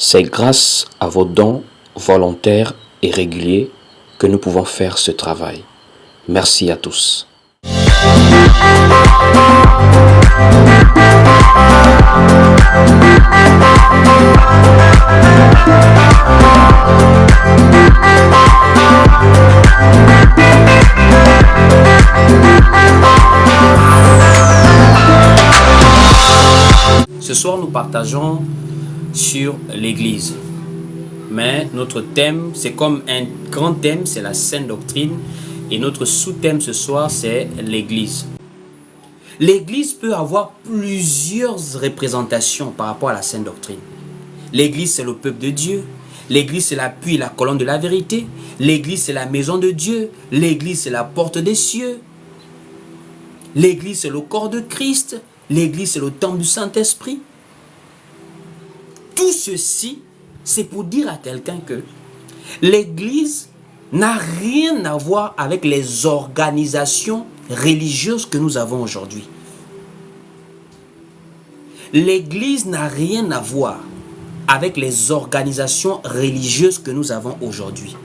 C'est grâce à vos dons volontaires et réguliers que nous pouvons faire ce travail. Merci à tous. Ce soir, nous partageons sur l'Église. Mais notre thème, c'est comme un grand thème, c'est la saine doctrine. Et notre sous-thème ce soir, c'est l'Église. L'Église peut avoir plusieurs représentations par rapport à la saine doctrine. L'Église, c'est le peuple de Dieu. L'Église, c'est l'appui et la colonne de la vérité. L'Église, c'est la maison de Dieu. L'Église, c'est la porte des cieux. L'Église, c'est le corps de Christ. L'Église, c'est le temple du Saint-Esprit. Tout ceci, c'est pour dire à quelqu'un que l'Église n'a rien à voir avec les organisations religieuses que nous avons aujourd'hui. L'Église n'a rien à voir avec les organisations religieuses que nous avons aujourd'hui.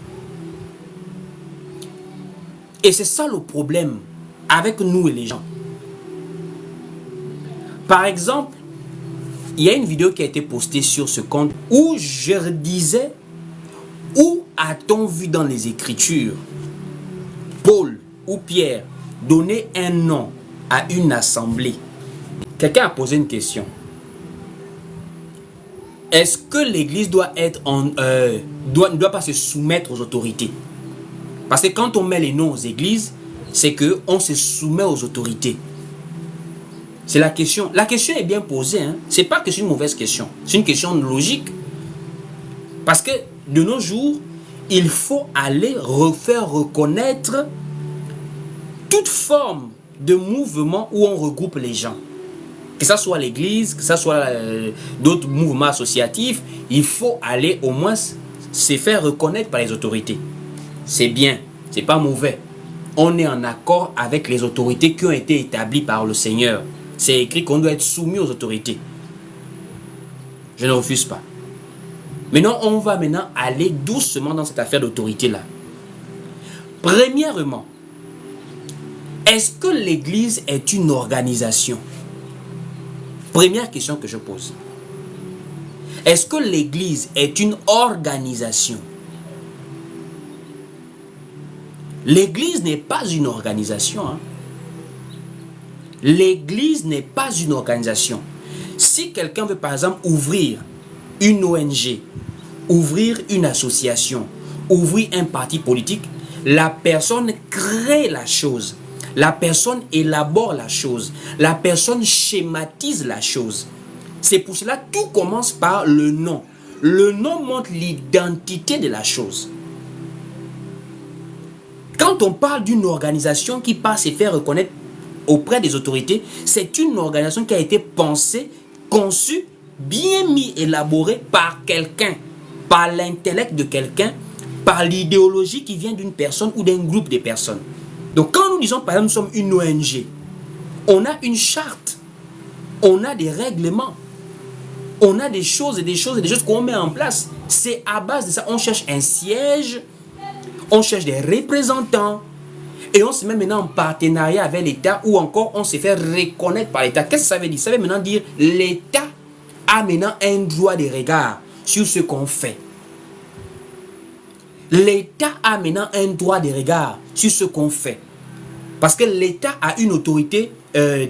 Et c'est ça le problème avec nous et les gens. Par exemple, il y a une vidéo qui a été postée sur ce compte où je disais: où a-t-on vu dans les Écritures Paul ou Pierre donner un nom à une assemblée? Quelqu'un a posé une question. Est-ce que l'Église doit ne doit pas se soumettre aux autorités? Parce que quand on met les noms aux églises, c'est qu'on se soumet aux autorités. C'est la question. La question est bien posée. Ce n'est pas que c'est une mauvaise question. C'est une question logique. Parce que de nos jours, il faut aller faire reconnaître toute forme de mouvement où on regroupe les gens. Que ce soit l'église, que ce soit d'autres mouvements associatifs, il faut aller au moins se faire reconnaître par les autorités. C'est bien, c'est pas mauvais. On est en accord avec les autorités qui ont été établies par le Seigneur. C'est écrit qu'on doit être soumis aux autorités. Je ne refuse pas. Maintenant, on va aller doucement dans cette affaire d'autorité-là. Premièrement, est-ce que l'Église est une organisation? Première question que je pose. Est-ce que l'Église est une organisation? L'Église n'est pas une organisation. L'Église n'est pas une organisation. Si quelqu'un veut par exemple ouvrir une ONG, ouvrir une association, ouvrir un parti politique, la personne crée la chose. La personne élabore la chose. La personne schématise la chose. C'est pour cela que tout commence par le nom. Le nom montre l'identité de la chose. Quand on parle d'une organisation qui passe et fait reconnaître auprès des autorités, c'est une organisation qui a été pensée, conçue, bien mis, élaborée par quelqu'un, par l'intellect de quelqu'un, par l'idéologie qui vient d'une personne ou d'un groupe de personnes. Donc quand nous disons par exemple nous sommes une ONG, on a une charte, on a des règlements, on a des choses qu'on met en place. C'est à base de ça, on cherche un siège, on cherche des représentants et on se met maintenant en partenariat avec l'État ou encore on se fait reconnaître par l'État. Qu'est-ce que ça veut dire? Ça veut maintenant dire l'État a maintenant un droit de regard sur ce qu'on fait. L'État a maintenant un droit de regard sur ce qu'on fait. Parce que l'État a une autorité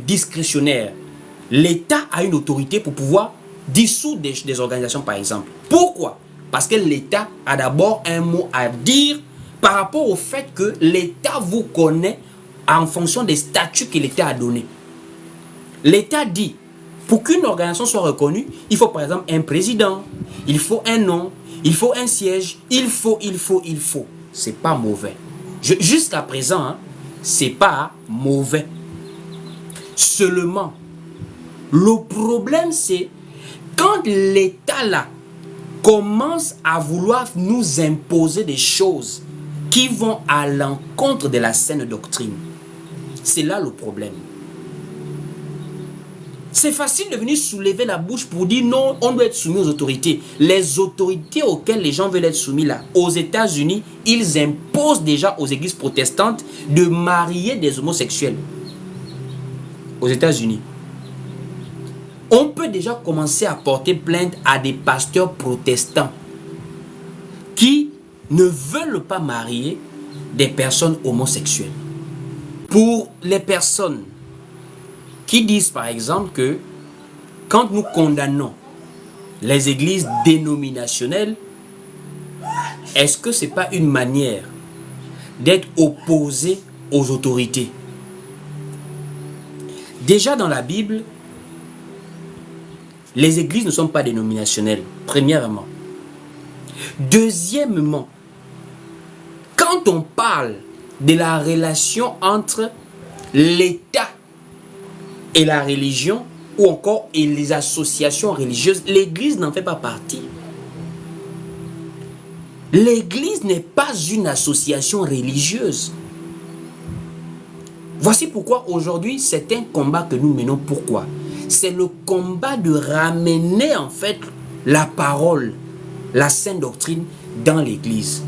discrétionnaire. L'État a une autorité pour pouvoir dissoudre des organisations, par exemple. Pourquoi? Parce que l'État a d'abord un mot à dire par rapport au fait que l'État vous connaît en fonction des statuts que l'État a donnés. L'État dit, pour qu'une organisation soit reconnue, il faut par exemple un président, il faut un nom, il faut un siège, il faut. C'est pas mauvais. Jusqu'à présent, c'est pas mauvais. Seulement, le problème c'est quand l'État là commence à vouloir nous imposer des choses qui vont à l'encontre de la saine doctrine. C'est là le problème. C'est facile de venir soulever la bouche pour dire non, on doit être soumis aux autorités. Les autorités auxquelles les gens veulent être soumis là, aux États-Unis, ils imposent déjà aux églises protestantes de marier des homosexuels. Aux États-Unis. On peut déjà commencer à porter plainte à des pasteurs protestants qui ne veulent pas marier des personnes homosexuelles. Pour les personnes qui disent par exemple que quand nous condamnons les églises dénominationnelles, est-ce que ce n'est pas une manière d'être opposé aux autorités? Déjà dans la Bible, les églises ne sont pas dénominationnelles, premièrement. Deuxièmement, quand on parle de la relation entre l'État et la religion, ou encore et les associations religieuses, l'Église n'en fait pas partie. L'Église n'est pas une association religieuse. Voici pourquoi aujourd'hui, c'est un combat que nous menons. Pourquoi? C'est le combat de ramener en fait la parole, la sainte doctrine dans l'Église.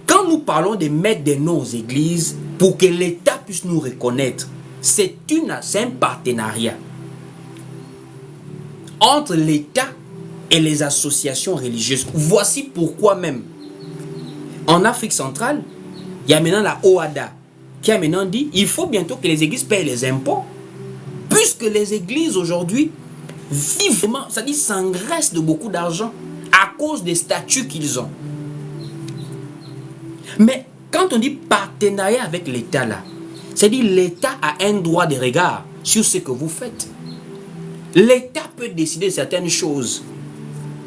Quand nous parlons de mettre des noms aux églises pour que l'État puisse nous reconnaître, c'est un partenariat entre l'État et les associations religieuses. Voici pourquoi même en Afrique centrale, il y a maintenant la OADA qui a maintenant dit il faut bientôt que les églises payent les impôts, puisque les églises aujourd'hui vivent vraiment, c'est-à-dire s'engraissent de beaucoup d'argent à cause des statuts qu'ils ont. Mais quand on dit partenariat avec l'État là, c'est-à-dire l'État a un droit de regard sur ce que vous faites. L'État peut décider de certaines choses.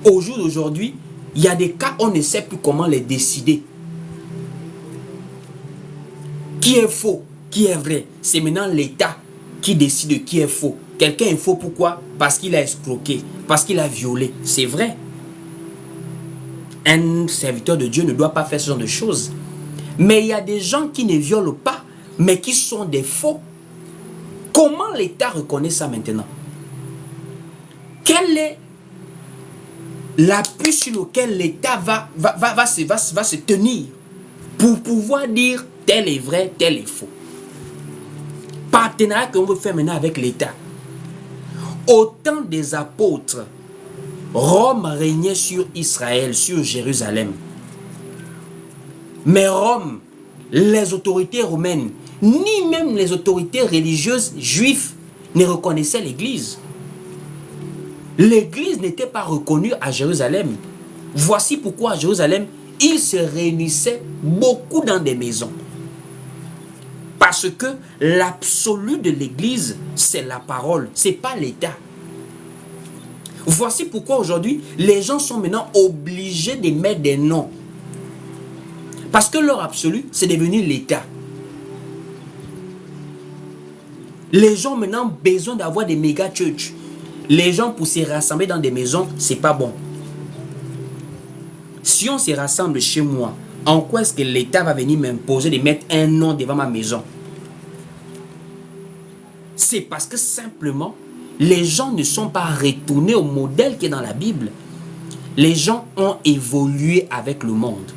Au jour d'aujourd'hui, il y a des cas où on ne sait plus comment les décider. Qui est faux, qui est vrai? C'est maintenant l'État qui décide qui est faux. Quelqu'un est faux pourquoi? Parce qu'il a escroqué, parce qu'il a violé. C'est vrai. Un serviteur de Dieu ne doit pas faire ce genre de choses. Mais il y a des gens qui ne violent pas, mais qui sont des faux. Comment l'État reconnaît ça maintenant? Quel est l'appui sur lequel l'État va se tenir pour pouvoir dire tel est vrai, tel est faux? Partenariat qu'on veut faire maintenant avec l'État. Au temps des apôtres, Rome régnait sur Israël, sur Jérusalem. Mais Rome, les autorités romaines, ni même les autorités religieuses juives ne reconnaissaient l'Église. L'Église n'était pas reconnue à Jérusalem. Voici pourquoi à Jérusalem, ils se réunissaient beaucoup dans des maisons. Parce que l'absolu de l'Église, c'est la parole, ce n'est pas l'État. Voici pourquoi aujourd'hui, les gens sont maintenant obligés de mettre des noms. Parce que leur absolu, c'est devenu l'État. Les gens ont maintenant besoin d'avoir des méga churches. Les gens pour se rassembler dans des maisons, c'est pas bon. Si on se rassemble chez moi, en quoi est-ce que l'État va venir m'imposer de mettre un nom devant ma maison? C'est parce que simplement, les gens ne sont pas retournés au modèle qui est dans la Bible. Les gens ont évolué avec le monde.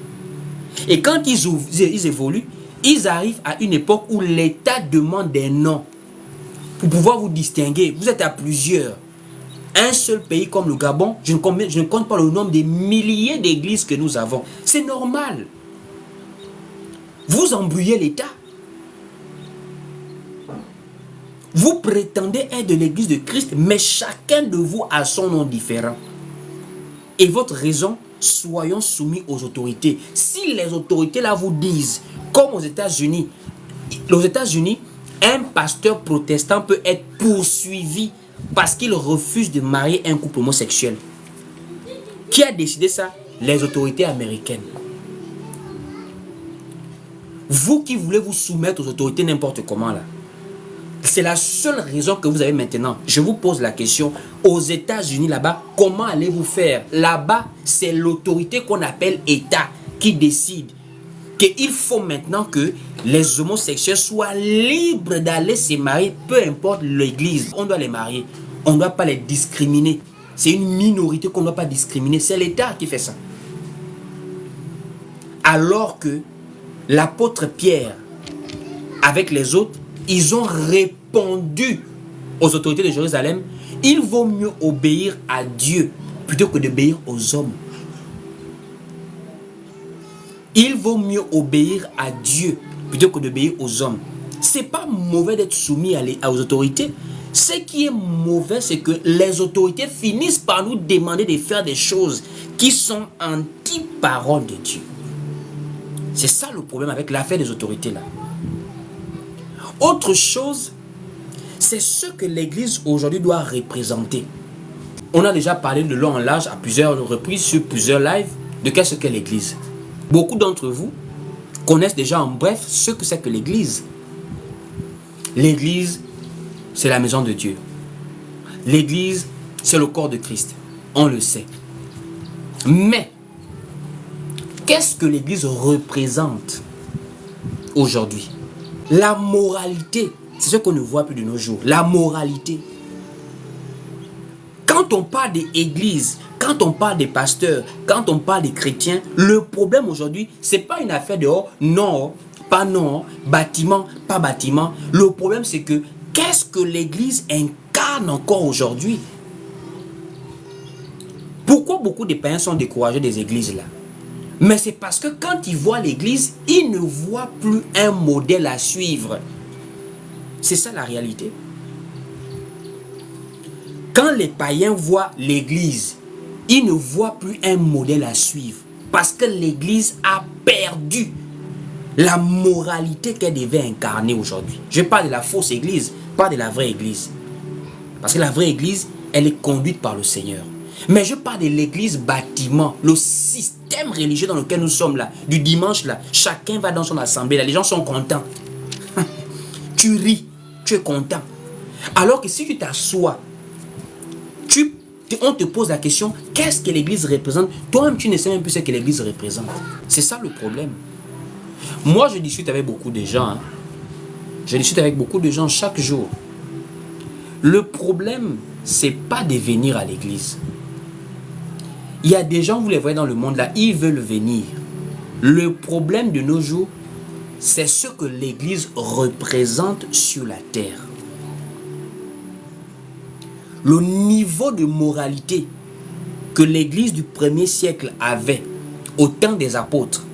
Et quand ils évoluent, ils arrivent à une époque où l'État demande des noms pour pouvoir vous distinguer. Vous êtes à plusieurs. Un seul pays comme le Gabon, je ne compte pas le nombre des milliers d'églises que nous avons. C'est normal. Vous embrouillez l'État. Vous prétendez être de l'église de Christ, mais chacun de vous a son nom différent. Et votre raison, soyons soumis aux autorités. Si les autorités là vous disent, comme aux États-Unis, un pasteur protestant peut être poursuivi parce qu'il refuse de marier un couple homosexuel. Qui a décidé ça? Les autorités américaines. Vous qui voulez vous soumettre aux autorités n'importe comment là, c'est la seule raison que vous avez maintenant. Je vous pose la question, aux États-Unis là-bas, comment allez-vous faire? Là-bas, c'est l'autorité qu'on appelle État qui décide. qu'il faut maintenant que les homosexuels soient libres d'aller se marier, peu importe l'église. On doit les marier, on ne doit pas les discriminer. C'est une minorité qu'on ne doit pas discriminer, c'est l'État qui fait ça. Alors que l'apôtre Pierre, avec les autres, ils ont répondu aux autorités de Jérusalem, il vaut mieux obéir à Dieu plutôt que d'obéir aux hommes. Il vaut mieux obéir à Dieu plutôt que d'obéir aux hommes. C'est pas mauvais d'être soumis aux autorités. Ce qui est mauvais, c'est que les autorités finissent par nous demander de faire des choses qui sont anti-parole de Dieu. C'est ça le problème avec l'affaire des autorités là. Autre chose, c'est ce que l'Église aujourd'hui doit représenter. On a déjà parlé de long en large à plusieurs reprises sur plusieurs lives de qu'est-ce qu'est l'Église. Beaucoup d'entre vous connaissent déjà en bref ce que c'est que l'Église. L'Église, c'est la maison de Dieu. L'Église, c'est le corps de Christ. On le sait. Mais, qu'est-ce que l'Église représente aujourd'hui? La moralité, c'est ce qu'on ne voit plus de nos jours. La moralité. Quand on parle d'église, quand on parle des pasteurs, quand on parle des chrétiens, le problème aujourd'hui, ce n'est pas une affaire de non, pas non, bâtiment, pas bâtiment. Le problème, c'est que qu'est-ce que l'église incarne encore aujourd'hui? Pourquoi beaucoup de païens sont découragés des églises là? Mais c'est parce que quand ils voient l'église, ils ne voient plus un modèle à suivre. C'est ça la réalité. Quand les païens voient l'église, ils ne voient plus un modèle à suivre. Parce que l'église a perdu la moralité qu'elle devait incarner aujourd'hui. Je parle de la fausse église, pas de la vraie église. Parce que la vraie église, elle est conduite par le Seigneur. Mais je parle de l'église bâtiment, le système religieux dans lequel nous sommes là, du dimanche là. Chacun va dans son assemblée là, les gens sont contents. Tu ris, tu es content. Alors que si tu t'assois, on te pose la question, qu'est-ce que l'église représente? Toi-même, tu ne sais même plus ce que l'église représente. C'est ça le problème. Moi, je discute avec beaucoup de gens. Hein. Je discute avec beaucoup de gens chaque jour. Le problème, c'est pas de venir à l'église. Il y a des gens, vous les voyez dans le monde là, ils veulent venir. Le problème de nos jours, c'est ce que l'église représente sur la terre. Le niveau de moralité que l'église du 1er siècle avait au temps des apôtres,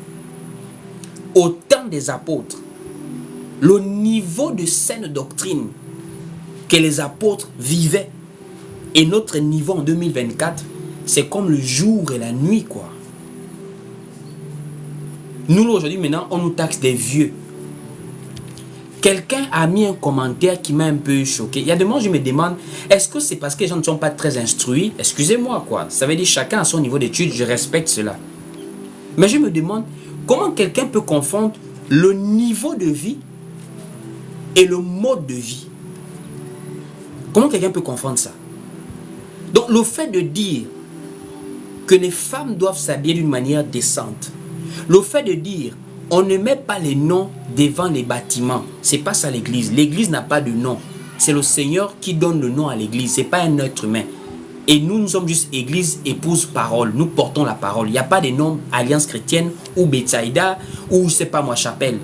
le niveau de saine doctrine que les apôtres vivaient et notre niveau en 2024, c'est comme le jour et la nuit, quoi. Nous, aujourd'hui, maintenant, on nous taxe des vieux. Quelqu'un a mis un commentaire qui m'a un peu choqué. Il y a des moments où je me demande, est-ce que c'est parce que les gens ne sont pas très instruits? Excusez-moi, quoi. Ça veut dire chacun a son niveau d'études, je respecte cela. Mais je me demande, comment quelqu'un peut confondre le niveau de vie et le mode de vie? Comment quelqu'un peut confondre ça? Donc, le fait de dire que les femmes doivent s'habiller d'une manière décente, le fait de dire on ne met pas les noms devant les bâtiments, c'est pas ça l'église. L'église n'a pas de nom. C'est le Seigneur qui donne le nom à l'église, c'est pas un être humain. Et nous sommes juste église, épouse, parole. Nous portons la parole. Il n'y a pas de nom Alliance chrétienne ou Bethsaïda ou je sais pas moi, chapelle.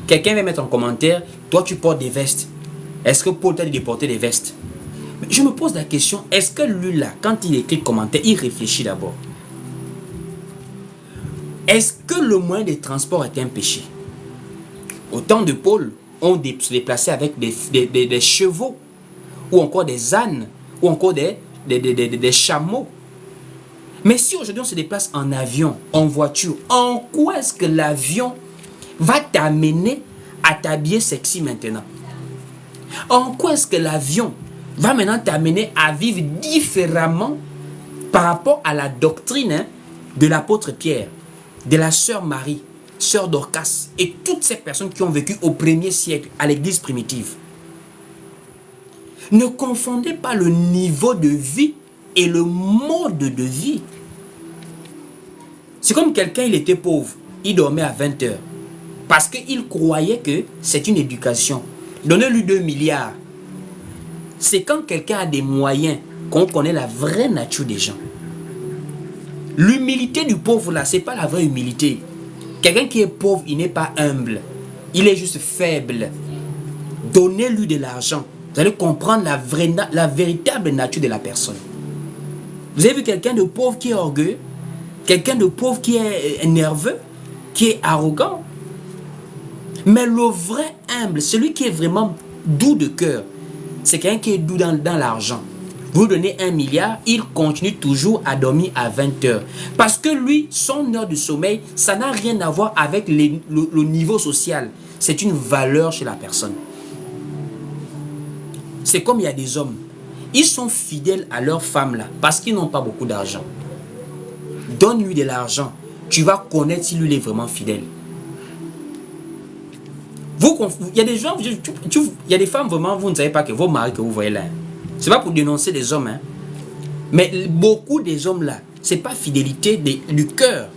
Quelqu'un va mettre en commentaire, toi tu portes des vestes. Est-ce que Paul t'a dit de porter des vestes? Je me pose la question, est-ce que lui là, quand il écrit commentaire, il réfléchit d'abord? Est-ce que le moyen de transport est un péché? Au temps de Paul, on se déplaçait avec des chevaux, ou encore des ânes, ou encore des chameaux. Mais si aujourd'hui on se déplace en avion, en voiture, en quoi est-ce que l'avion va t'amener à t'habiller sexy maintenant? En quoi est-ce que l'avion va maintenant t'amener à vivre différemment par rapport à la doctrine de l'apôtre Pierre, de la sœur Marie, sœur Dorcas et toutes ces personnes qui ont vécu au 1er siècle à l'église primitive? Ne confondez pas le niveau de vie et le mode de vie. C'est comme quelqu'un, il était pauvre. il dormait à 20 heures. Parce qu'il croyait que c'est une éducation. Donnez-lui 2 milliards. C'est quand quelqu'un a des moyens qu'on connaît la vraie nature des gens. L'humilité du pauvre là, c'est pas la vraie humilité. Quelqu'un qui est pauvre, il n'est pas humble. Il est juste faible. Donnez-lui de l'argent. Vous allez comprendre la véritable nature de la personne. Vous avez vu quelqu'un de pauvre qui est orgueilleux, quelqu'un de pauvre qui est nerveux, qui est arrogant. Mais le vrai humble, celui qui est vraiment doux de cœur, c'est quelqu'un qui est doux dans l'argent. Vous donnez 1 milliard, il continue toujours à dormir à 20 heures. Parce que lui, son heure de sommeil, ça n'a rien à voir avec le niveau social. C'est une valeur chez la personne. C'est comme il y a des hommes. Ils sont fidèles à leur femme là, parce qu'ils n'ont pas beaucoup d'argent. Donne-lui de l'argent. Tu vas connaître si lui il est vraiment fidèle. Il y a des gens, il y a des femmes vraiment, vous ne savez pas que vos maris que vous voyez là. C'est pas pour dénoncer les hommes, hein. Mais beaucoup des hommes là, c'est pas fidélité du cœur.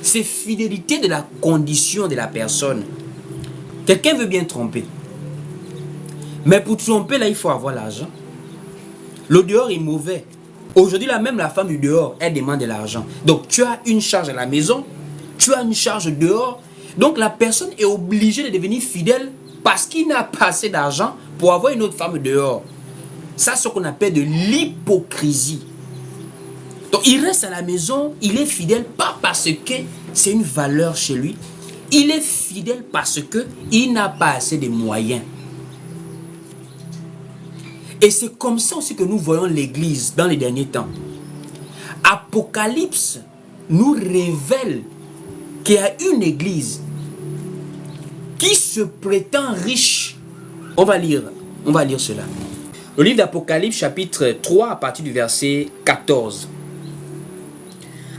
C'est fidélité de la condition de la personne. Quelqu'un veut bien tromper. Mais pour tromper là, il faut avoir l'argent. Le dehors est mauvais. Aujourd'hui là, même la femme du dehors, elle demande de l'argent. Donc tu as une charge à la maison, tu as une charge dehors. Donc la personne est obligée de devenir fidèle parce qu'il n'a pas assez d'argent pour avoir une autre femme dehors. Ça, c'est ce qu'on appelle de l'hypocrisie. Donc il reste à la maison, il est fidèle pas parce que c'est une valeur chez lui. Il est fidèle parce qu'il n'a pas assez de moyens. Et c'est comme ça aussi que nous voyons l'Église dans les derniers temps. Apocalypse nous révèle qu'il y a une Église qui se prétend riche. On va lire cela. Le livre d'Apocalypse chapitre 3 à partir du verset 14.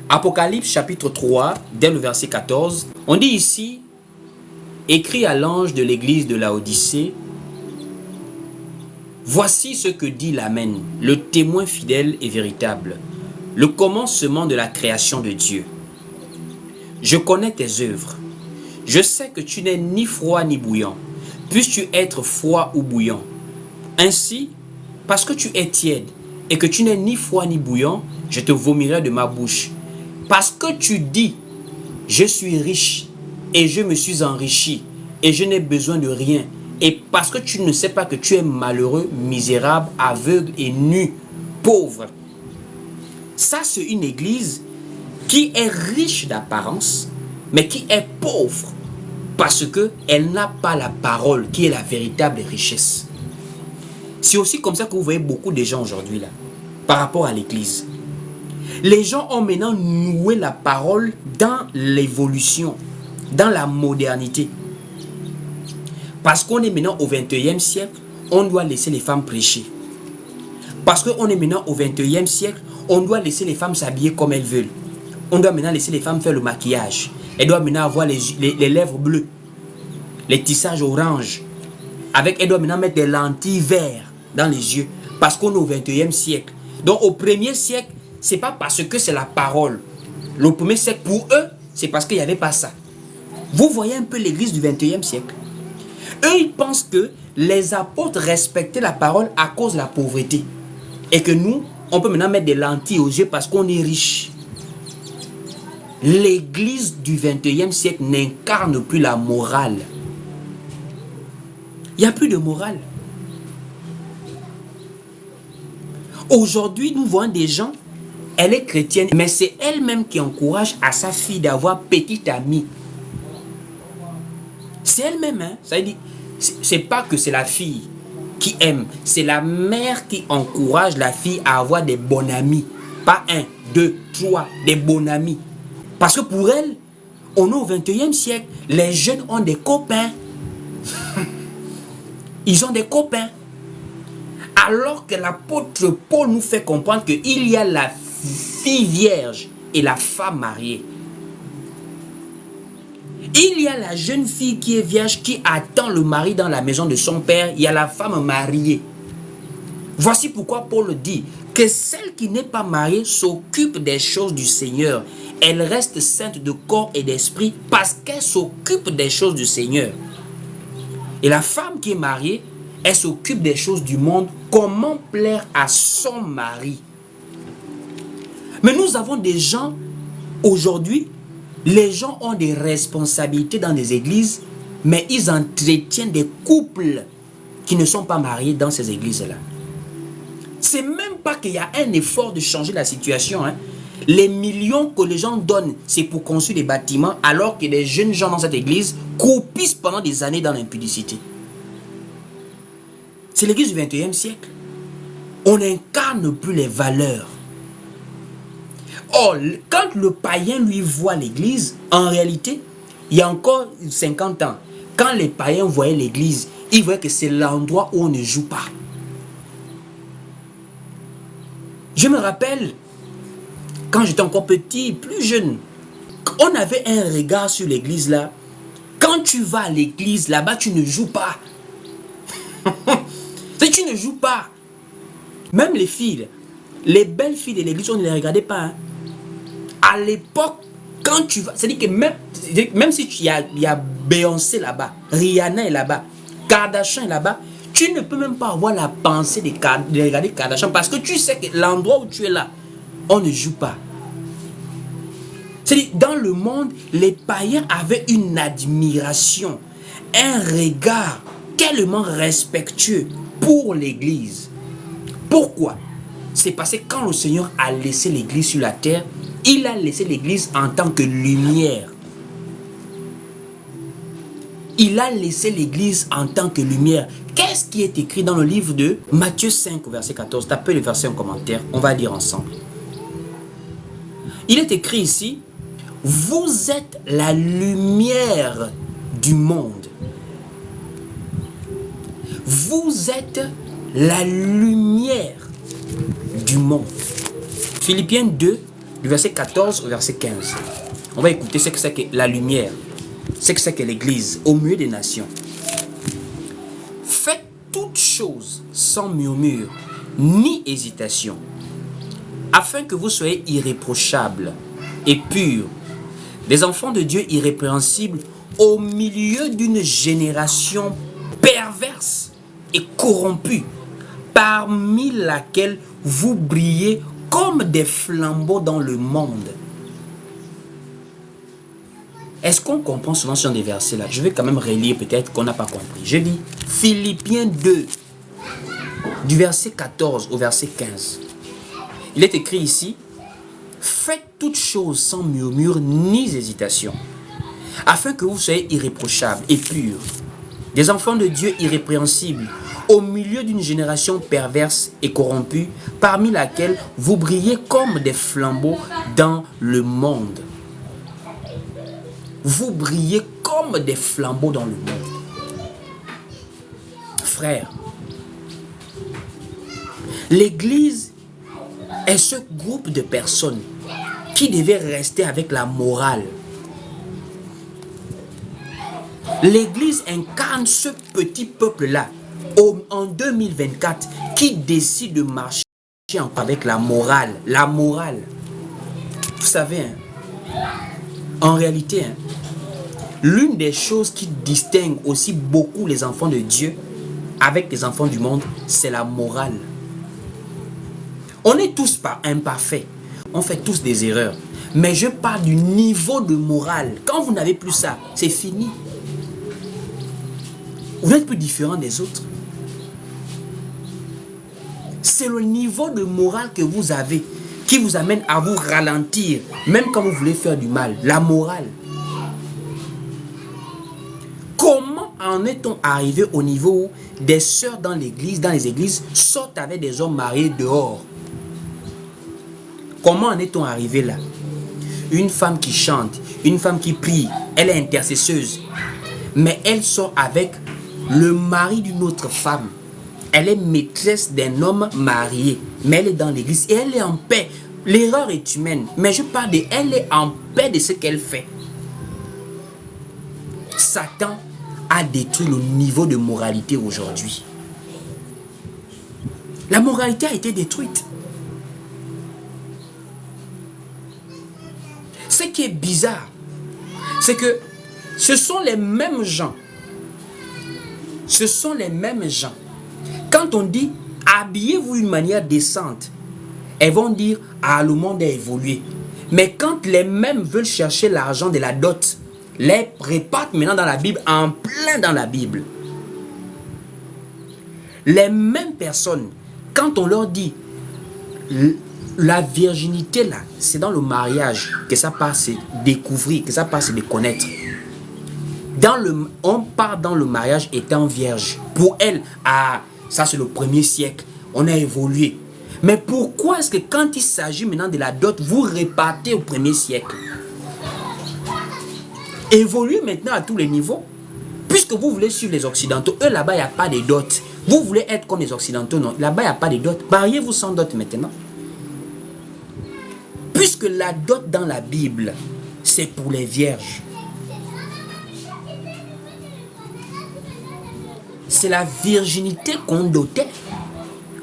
Apocalypse chapitre 3 dès le verset 14. On dit ici, écrit à l'ange de l'église de Laodicée, voici ce que dit l'Amen, le témoin fidèle et véritable, le commencement de la création de Dieu. Je connais tes œuvres. Je sais que tu n'es ni froid ni bouillant. Puisses-tu être froid ou bouillant. Ainsi, parce que tu es tiède et que tu n'es ni froid ni bouillant, je te vomirai de ma bouche. Parce que tu dis, je suis riche et je me suis enrichi et je n'ai besoin de rien. Et parce que tu ne sais pas que tu es malheureux, misérable, aveugle et nu, pauvre. Ça, c'est une église qui est riche d'apparence, mais qui est pauvre parce qu'elle n'a pas la parole qui est la véritable richesse. C'est aussi comme ça que vous voyez beaucoup de gens aujourd'hui là, par rapport à l'église. Les gens ont maintenant noué la parole dans l'évolution, dans la modernité. Parce qu'on est maintenant au 21e siècle, on doit laisser les femmes prêcher. Parce qu'on est maintenant au 21e siècle, on doit laisser les femmes s'habiller comme elles veulent. On doit maintenant laisser les femmes faire le maquillage. Elles doivent maintenant avoir les lèvres bleues, les tissages orange. Elles doivent maintenant mettre des lentilles vertes dans les yeux. Parce qu'on est au 21e siècle. Donc au 1er siècle, ce n'est pas parce que c'est la parole. Le 1er siècle, pour eux, c'est parce qu'il n'y avait pas ça. Vous voyez un peu l'église du 21e siècle. Eux, ils pensent que les apôtres respectaient la parole à cause de la pauvreté. Et que nous, on peut maintenant mettre des lentilles aux yeux parce qu'on est riche. L'église du 21e siècle n'incarne plus la morale. Il n'y a plus de morale. Aujourd'hui, nous voyons des gens, elle est chrétienne, mais c'est elle-même qui encourage à sa fille d'avoir petite amie. C'est elle-même, hein. Ça veut dire, c'est pas que c'est la fille qui aime, c'est la mère qui encourage la fille à avoir des bons amis. Pas 1, 2, 3, des bons amis. Parce que pour elle, on est au 21e siècle, les jeunes ont des copains. Ils ont des copains. Alors que l'apôtre Paul nous fait comprendre qu'il y a la fille vierge et la femme mariée. Il y a la jeune fille qui est vierge qui attend le mari dans la maison de son père. Il y a la femme mariée. Voici pourquoi Paul dit que celle qui n'est pas mariée s'occupe des choses du Seigneur. Elle reste sainte de corps et d'esprit parce qu'elle s'occupe des choses du Seigneur. Et la femme qui est mariée, elle s'occupe des choses du monde. Comment plaire à son mari? Mais nous avons des gens, aujourd'hui, les gens ont des responsabilités dans des églises, mais ils entretiennent des couples qui ne sont pas mariés dans ces églises-là. C'est même pas qu'il y a un effort de changer la situation. Les millions que les gens donnent, c'est pour construire des bâtiments, alors que les jeunes gens dans cette église croupissent pendant des années dans l'impudicité. C'est l'église du 21e siècle. On n'incarne plus les valeurs. Or, quand le païen lui voit l'église, en réalité, il y a encore 50 ans, quand les païens voyaient l'église, ils voyaient que c'est l'endroit où on ne joue pas. Je me rappelle, quand j'étais encore petit, plus jeune, on avait un regard sur l'église là. Quand tu vas à l'église, là-bas, tu ne joues pas. Tu ne joues pas. Même les filles, les belles filles de l'église, on ne les regardait pas. À l'époque, quand tu vas, c'est-à-dire que même si il y a Beyoncé là-bas, Rihanna est là-bas, Kardashian est là-bas, tu ne peux même pas avoir la pensée de regarder Kardashian parce que tu sais que l'endroit où tu es là, on ne joue pas. C'est-à-dire, dans le monde, les païens avaient une admiration, un regard tellement respectueux pour l'église. Pourquoi? C'est parce que quand le Seigneur a laissé l'église sur la terre, il a laissé l'église en tant que lumière. Il a laissé l'église en tant que lumière. Qu'est-ce qui est écrit dans le livre de Matthieu 5, verset 14? Tapez le verset en commentaire, on va lire ensemble. Il est écrit ici, vous êtes la lumière du monde. Vous êtes la lumière du monde. Philippiens 2, du verset 14 au verset 15. On va écouter ce que c'est que la lumière, ce que c'est que l'église au milieu des nations. Faites toutes choses sans murmure ni hésitation, afin que vous soyez irréprochables et purs, des enfants de Dieu irrépréhensibles au milieu d'une génération perverse et corrompue, parmi laquelle vous brillez comme des flambeaux dans le monde. Est-ce qu'on comprend souvent ce genre de versets-là? Je vais quand même relire, peut-être qu'on n'a pas compris. Je lis Philippiens 2, du verset 14 au verset 15. Il est écrit ici, faites toutes choses sans murmure ni hésitation, afin que vous soyez irréprochables et purs, des enfants de Dieu irrépréhensibles, au milieu d'une génération perverse et corrompue, parmi laquelle vous brillez comme des flambeaux dans le monde. Vous brillez comme des flambeaux dans le monde. Frères, l'Église est ce groupe de personnes qui devait rester avec la morale. L'Église incarne ce petit peuple-là en 2024 qui décide de marcher avec la morale. La morale. Vous savez, en réalité, l'une des choses qui distingue aussi beaucoup les enfants de Dieu avec les enfants du monde, c'est la morale. On n'est tous pas imparfaits. On fait tous des erreurs. Mais je parle du niveau de morale. Quand vous n'avez plus ça, c'est fini. Vous n'êtes plus différent des autres. C'est le niveau de morale que vous avez qui vous amène à vous ralentir, même quand vous voulez faire du mal. La morale. Comment en est-on arrivé au niveau où des sœurs dans les églises, sortent avec des hommes mariés dehors? Comment en est-on arrivé là? Une femme qui chante, une femme qui prie, elle est intercesseuse, mais elle sort avec le mari d'une autre femme. Elle est maîtresse d'un homme marié, mais elle est dans l'église et elle est en paix. L'erreur est humaine, mais je parle de elle est en paix de ce qu'elle fait. Satan a détruit le niveau de moralité aujourd'hui. La moralité a été détruite. Ce qui est bizarre, c'est que ce sont les mêmes gens. Ce sont les mêmes gens. Quand on dit habillez-vous d'une manière décente, elles vont dire ah, le monde a évolué. Mais quand les mêmes veulent chercher l'argent de la dot, les répartent maintenant dans la Bible, en plein dans la Bible. Les mêmes personnes, quand on leur dit la virginité là, c'est dans le mariage que ça passe découvrir, que ça passe de connaître. On part dans le mariage étant vierge. Pour elle, ah, ça c'est le 1er siècle, on a évolué. Mais pourquoi est-ce que quand il s'agit maintenant de la dot, vous répartez au 1er siècle? Évoluez maintenant à tous les niveaux. Puisque vous voulez suivre les Occidentaux, eux là-bas, il n'y a pas de dot. Vous voulez être comme les Occidentaux, non. Là-bas, il n'y a pas de dot. Mariez-vous sans dot maintenant. Puisque la dot dans la Bible, c'est pour les vierges. C'est la virginité qu'on dotait.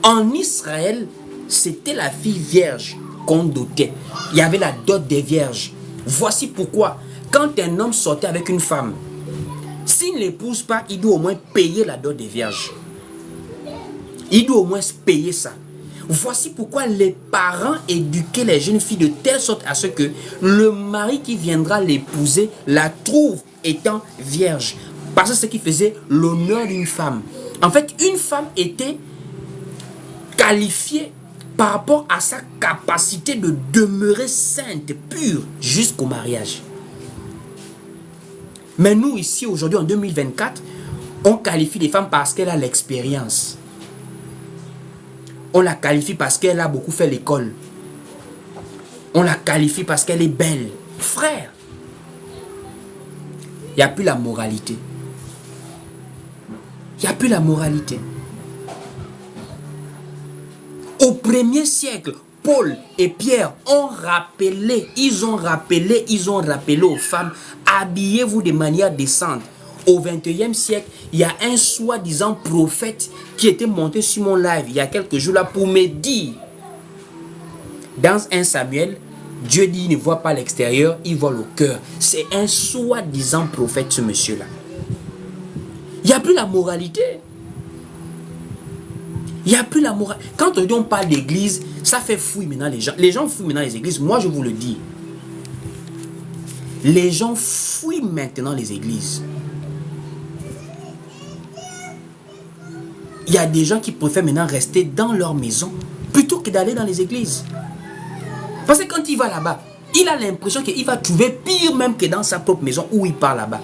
En Israël, c'était la fille vierge qu'on dotait. Il y avait la dot des vierges. Voici pourquoi, quand un homme sortait avec une femme, s'il ne l'épouse pas, il doit au moins payer la dot des vierges. Il doit au moins payer ça. Voici pourquoi les parents éduquaient les jeunes filles de telle sorte à ce que le mari qui viendra l'épouser la trouve étant vierge. Parce que c'est ce qui faisait l'honneur d'une femme. En fait, une femme était qualifiée par rapport à sa capacité de demeurer sainte, pure, jusqu'au mariage. Mais nous, ici, aujourd'hui, en 2024, on qualifie les femmes parce qu'elle a l'expérience. On la qualifie parce qu'elle a beaucoup fait l'école. On la qualifie parce qu'elle est belle. Frère, il n'y a plus la moralité. Il n'y a plus la moralité. Au 1er siècle, Paul et Pierre ont rappelé, ils ont rappelé aux femmes, habillez-vous de manière décente. Au 21e siècle, il y a un soi-disant prophète qui était monté sur mon live il y a quelques jours là pour me dire, dans 1 Samuel, Dieu dit il ne voit pas l'extérieur, il voit le cœur. C'est un soi-disant prophète ce monsieur-là. Il n'y a plus la moralité. Il n'y a plus la morale. Quand on parle d'église, ça fait fouille maintenant les gens. Les gens fouillent maintenant les églises. Moi, je vous le dis. Les gens fouillent maintenant les églises. Il y a des gens qui préfèrent maintenant rester dans leur maison plutôt que d'aller dans les églises. Parce que quand il va là-bas, il a l'impression qu'il va trouver pire même que dans sa propre maison où il part là-bas.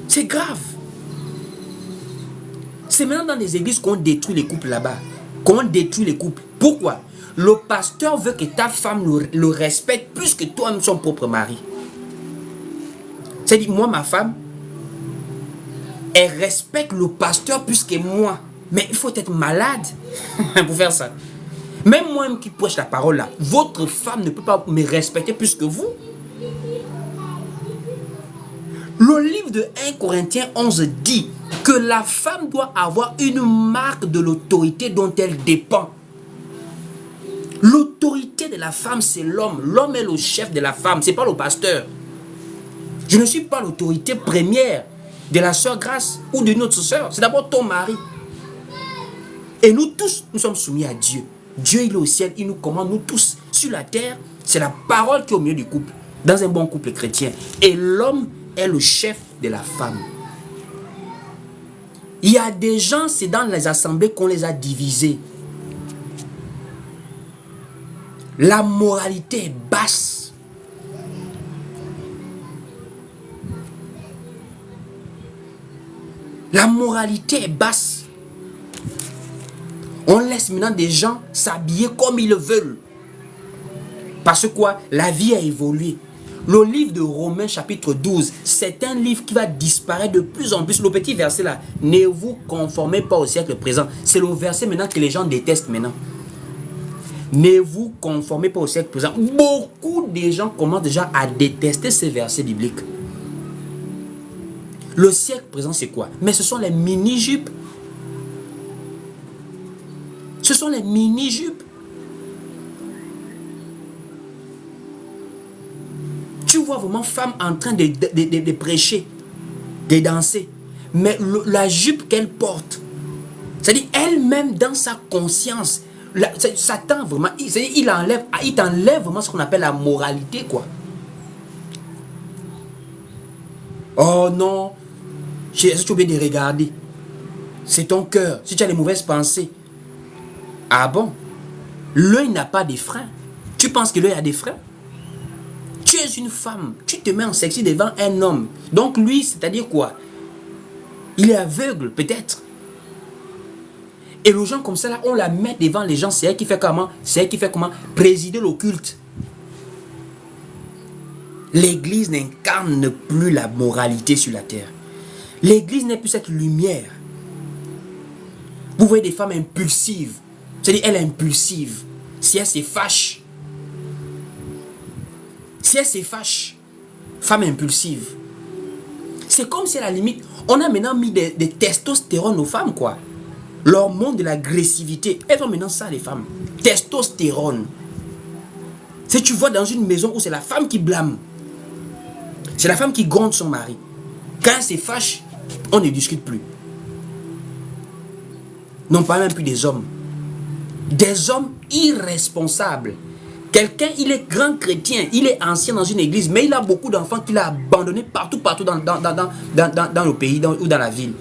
C'est grave. C'est maintenant dans les églises qu'on détruit les couples là-bas. Qu'on détruit les couples. Pourquoi? Le pasteur veut que ta femme le respecte plus que toi-même son propre mari. C'est-à-dire, moi, ma femme, elle respecte le pasteur plus que moi. Mais il faut être malade pour faire ça. Même moi-même qui prêche la parole là, votre femme ne peut pas me respecter plus que vous. Le livre de 1 Corinthiens 11 dit que la femme doit avoir une marque de l'autorité dont elle dépend. L'autorité de la femme, c'est l'homme. L'homme est le chef de la femme, ce n'est pas le pasteur. Je ne suis pas l'autorité première de la sœur Grâce ou de notre sœur. C'est d'abord ton mari. Et nous tous, nous sommes soumis à Dieu. Dieu, il est au ciel, il nous commande, nous tous. Sur la terre, c'est la parole qui est au milieu du couple. Dans un bon couple chrétien. Et l'homme est le chef de la femme. Il y a des gens, c'est dans les assemblées qu'on les a divisés. La moralité est basse. La moralité est basse. On laisse maintenant des gens s'habiller comme ils le veulent. Parce que quoi? La vie a évolué. Le livre de Romains chapitre 12, c'est un livre qui va disparaître de plus en plus. Le petit verset là, ne vous conformez pas au siècle présent. C'est le verset maintenant que les gens détestent maintenant. Ne vous conformez pas au siècle présent. Beaucoup de gens commencent déjà à détester ces versets bibliques. Le siècle présent, c'est quoi? Mais ce sont les mini-jupes. Ce sont les mini-jupes. vois vraiment femme en train de prêcher, de danser. Mais la jupe qu'elle porte, c'est-à-dire elle-même dans sa conscience, Satan vraiment, il t'enlève vraiment ce qu'on appelle la moralité, quoi. Oh non, est-ce que tu as oublié de regarder? C'est ton cœur, si tu as les mauvaises pensées. Ah bon? L'œil n'a pas de frein. Tu penses que l'œil a des freins? Tu es une femme, tu te mets en sexy devant un homme. Donc lui, c'est-à-dire quoi? Il est aveugle, peut-être. Et les gens comme ça, là, on la met devant les gens. C'est elle qui fait comment? C'est elle qui fait comment? Présider l'occulte. L'église n'incarne plus la moralité sur la terre. L'église n'est plus cette lumière. Vous voyez des femmes impulsives. C'est-à-dire, elle est impulsive. Si elle se fâche. Si elle se fâche. Femme impulsive. C'est comme si à la limite, on a maintenant mis des testostérone aux femmes, quoi. L'hormone de l'agressivité. Elles ont maintenant ça, les femmes. Testostérone. Si tu vois dans une maison où c'est la femme qui blâme, c'est la femme qui gronde son mari. Quand elle se fâche, on ne discute plus. Non pas même plus des hommes. Des hommes irresponsables. Quelqu'un, il est grand chrétien, il est ancien dans une église, mais il a beaucoup d'enfants qu'il a abandonnés partout dans le pays ou dans la ville.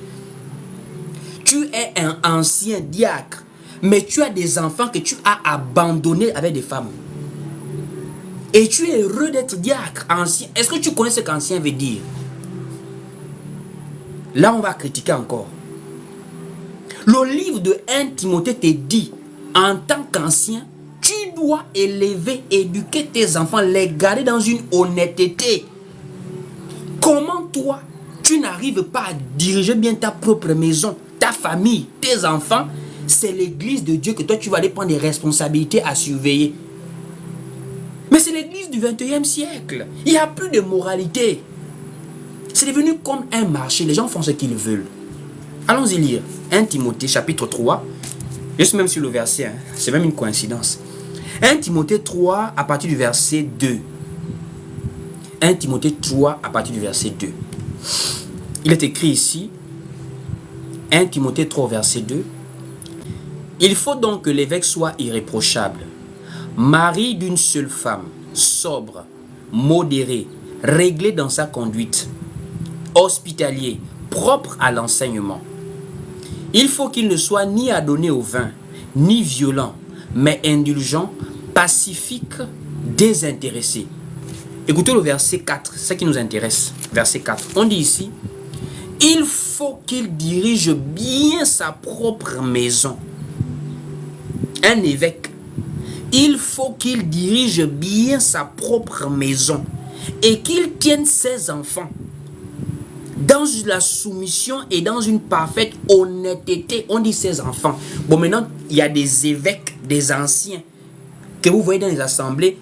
Tu es un ancien diacre, mais tu as des enfants que tu as abandonnés avec des femmes. Et tu es heureux d'être diacre, ancien. Est-ce que tu connais ce qu'ancien veut dire? Là, on va critiquer encore. Le livre de 1 Timothée te dit, en tant qu'ancien, tu dois élever, éduquer tes enfants, les garder dans une honnêteté. Comment toi, tu n'arrives pas à diriger bien ta propre maison, ta famille, tes enfants? C'est l'église de Dieu que toi, tu vas aller prendre des responsabilités à surveiller. Mais c'est l'église du 21e siècle. Il n'y a plus de moralité. C'est devenu comme un marché. Les gens font ce qu'ils veulent. Allons-y lire. 1 Timothée chapitre 3. Je suis même sur le verset. Hein. C'est même une coïncidence. 1 Timothée 3 à partir du verset 2. 1 Timothée 3 à partir du verset 2. Il est écrit ici. 1 Timothée 3 verset 2. Il faut donc que l'évêque soit irréprochable, mari d'une seule femme, sobre, modéré, réglé dans sa conduite, hospitalier, propre à l'enseignement. Il faut qu'il ne soit ni adonné au vin, ni violent, mais indulgent, pacifique, désintéressé. Écoutez le verset 4, c'est ce qui nous intéresse. Verset 4, on dit ici, il faut qu'il dirige bien sa propre maison. Un évêque, il faut qu'il dirige bien sa propre maison et qu'il tienne ses enfants dans la soumission et dans une parfaite honnêteté. On dit ses enfants. Bon, maintenant, il y a des évêques, des anciens que vous voyez dans les assemblées.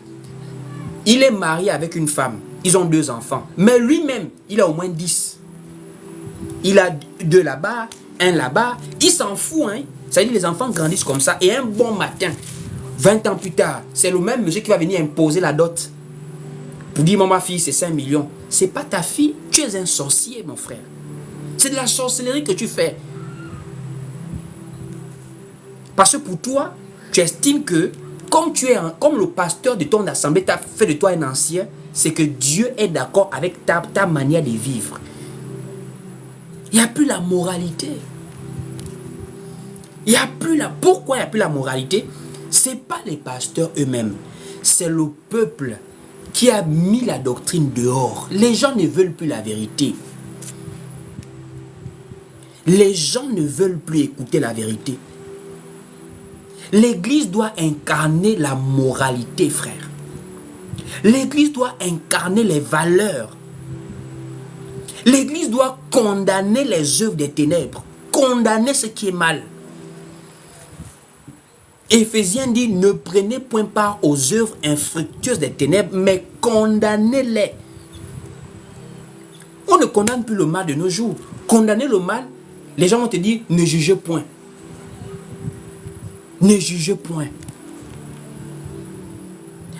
Il est marié avec une femme. Ils ont 2 enfants. Mais lui-même, il a au moins 10. Il a 2 là-bas, 1 là-bas. Il s'en fout, hein. Ça veut dire les enfants grandissent comme ça. Et un bon matin, 20 ans plus tard, c'est le même monsieur qui va venir imposer la dot. Pour dire, ma fille, c'est 5 millions. C'est pas ta fille, tu es un sorcier, mon frère. C'est de la sorcellerie que tu fais. Parce que pour toi, tu estimes que, comme le pasteur de ton assemblée t'a fait de toi un ancien, c'est que Dieu est d'accord avec ta manière de vivre. Il n'y a plus la moralité. Pourquoi il n'y a plus la moralité? Ce n'est pas les pasteurs eux-mêmes. C'est le peuple qui a mis la doctrine dehors. Les gens ne veulent plus la vérité. Les gens ne veulent plus écouter la vérité. L'église doit incarner la moralité, frère. L'église doit incarner les valeurs. L'église doit condamner les œuvres des ténèbres. Condamner ce qui est mal. Éphésiens dit, ne prenez point part aux œuvres infructueuses des ténèbres, mais condamnez-les. On ne condamne plus le mal de nos jours. Condamner le mal, les gens vont te dire, ne jugez point. Ne jugez point.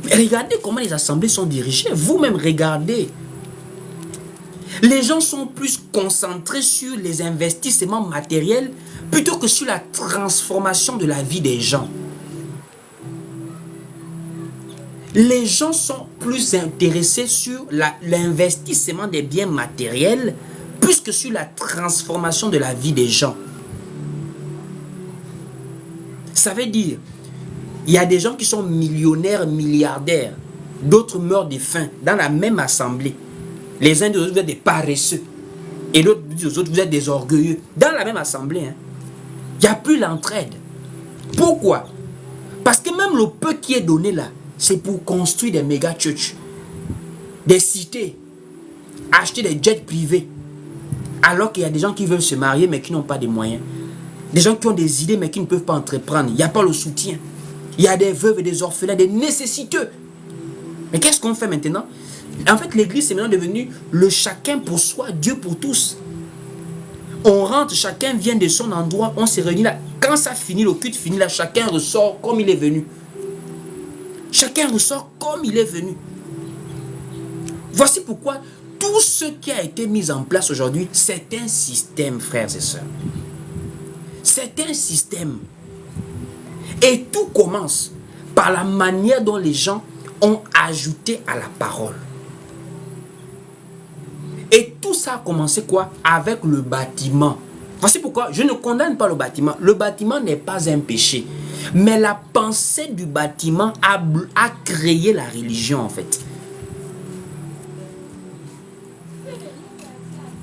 Mais regardez comment les assemblées sont dirigées. Vous-même, regardez. Les gens sont plus concentrés sur les investissements matériels plutôt que sur la transformation de la vie des gens. Les gens sont plus intéressés sur l'investissement des biens matériels plus que sur la transformation de la vie des gens. Ça veut dire, il y a des gens qui sont millionnaires, milliardaires, d'autres meurent de faim dans la même assemblée. Les uns des autres, vous êtes des paresseux. Et l'autre dit aux autres, vous êtes des orgueilleux. Dans la même assemblée, il n'y a plus l'entraide. Pourquoi? Parce que même le peu qui est donné là, c'est pour construire des méga churches, des cités, acheter des jets privés. Alors qu'il y a des gens qui veulent se marier mais qui n'ont pas de moyens. Des gens qui ont des idées mais qui ne peuvent pas entreprendre. Il n'y a pas le soutien. Il y a des veuves et des orphelins, des nécessiteux. Mais qu'est-ce qu'on fait maintenant? En fait, l'église, c'est maintenant devenu le chacun pour soi, Dieu pour tous. On rentre, chacun vient de son endroit, on se réunit là. Quand ça finit, le culte finit là, chacun ressort comme il est venu. Chacun ressort comme il est venu. Voici pourquoi tout ce qui a été mis en place aujourd'hui, c'est un système, frères et sœurs. C'est un système. Et tout commence par la manière dont les gens ont ajouté à la parole. Et tout ça a commencé quoi? Avec le bâtiment. Voici pourquoi je ne condamne pas le bâtiment. Le bâtiment n'est pas un péché. Mais la pensée du bâtiment a créé la religion en fait.